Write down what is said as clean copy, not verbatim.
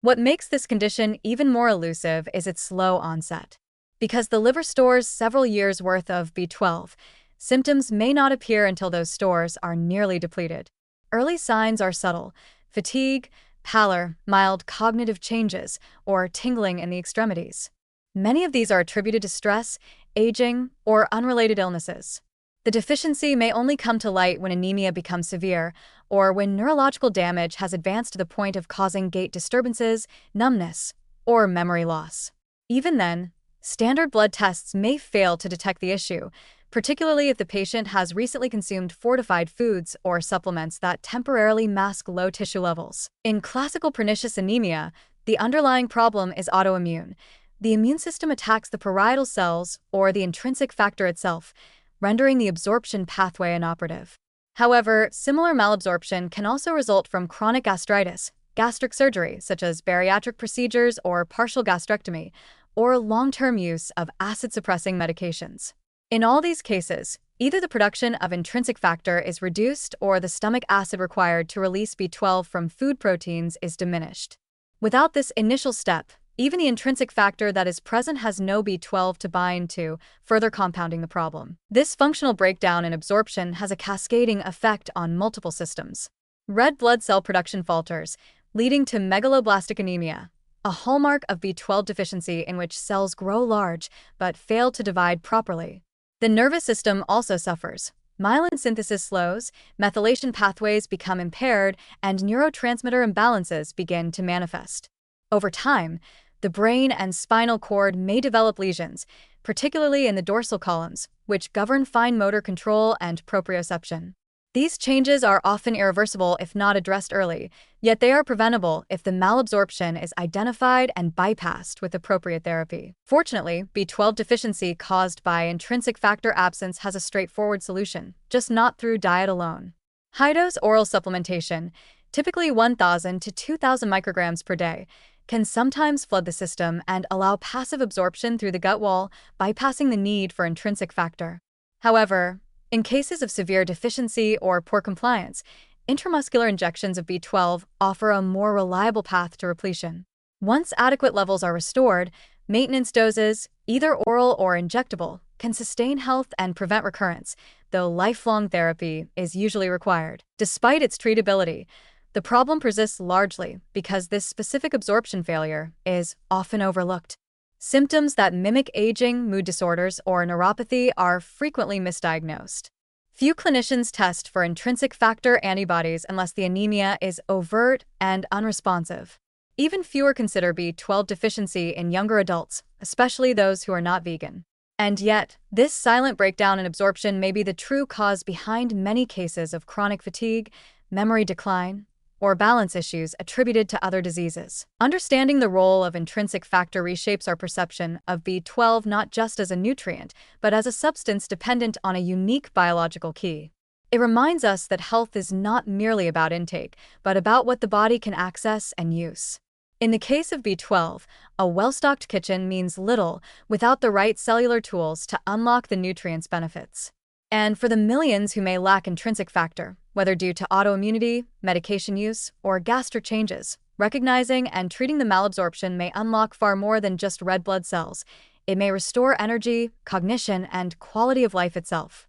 What makes this condition even more elusive is its slow onset. Because the liver stores several years' worth of B12, symptoms may not appear until those stores are nearly depleted. Early signs are subtle: fatigue, pallor, mild cognitive changes, or tingling in the extremities. Many of these are attributed to stress, aging, or unrelated illnesses. The deficiency may only come to light when anemia becomes severe, or when neurological damage has advanced to the point of causing gait disturbances, numbness, or memory loss. Even then, standard blood tests may fail to detect the issue, particularly if the patient has recently consumed fortified foods or supplements that temporarily mask low tissue levels. In classical pernicious anemia, the underlying problem is autoimmune. The immune system attacks the parietal cells or the intrinsic factor itself, rendering the absorption pathway inoperative. However, similar malabsorption can also result from chronic gastritis, gastric surgery, such as bariatric procedures or partial gastrectomy, or long-term use of acid-suppressing medications. In all these cases, either the production of intrinsic factor is reduced or the stomach acid required to release B12 from food proteins is diminished. Without this initial step, even the intrinsic factor that is present has no B12 to bind to, further compounding the problem. This functional breakdown in absorption has a cascading effect on multiple systems. Red blood cell production falters, leading to megaloblastic anemia, a hallmark of B12 deficiency in which cells grow large but fail to divide properly. The nervous system also suffers. Myelin synthesis slows, methylation pathways become impaired, and neurotransmitter imbalances begin to manifest. Over time, the brain and spinal cord may develop lesions, particularly in the dorsal columns, which govern fine motor control and proprioception. These changes are often irreversible if not addressed early, yet they are preventable if the malabsorption is identified and bypassed with appropriate therapy. Fortunately, B12 deficiency caused by intrinsic factor absence has a straightforward solution, just not through diet alone. High-dose oral supplementation, typically 1,000 to 2,000 micrograms per day, can sometimes flood the system and allow passive absorption through the gut wall, bypassing the need for intrinsic factor. However, in cases of severe deficiency or poor compliance, intramuscular injections of B12 offer a more reliable path to repletion. Once adequate levels are restored, maintenance doses, either oral or injectable, can sustain health and prevent recurrence, though lifelong therapy is usually required. Despite its treatability, the problem persists largely because this specific absorption failure is often overlooked. Symptoms that mimic aging, mood disorders, or neuropathy are frequently misdiagnosed. Few clinicians test for intrinsic factor antibodies unless the anemia is overt and unresponsive. Even fewer consider B12 deficiency in younger adults, especially those who are not vegan. And yet, this silent breakdown in absorption may be the true cause behind many cases of chronic fatigue, memory decline, or balance issues attributed to other diseases. Understanding the role of intrinsic factor reshapes our perception of B12 not just as a nutrient, but as a substance dependent on a unique biological key. It reminds us that health is not merely about intake, but about what the body can access and use. In the case of B12, a well-stocked kitchen means little without the right cellular tools to unlock the nutrients' benefits. And for the millions who may lack intrinsic factor, whether due to autoimmunity, medication use, or gastric changes, recognizing and treating the malabsorption may unlock far more than just red blood cells. It may restore energy, cognition, and quality of life itself.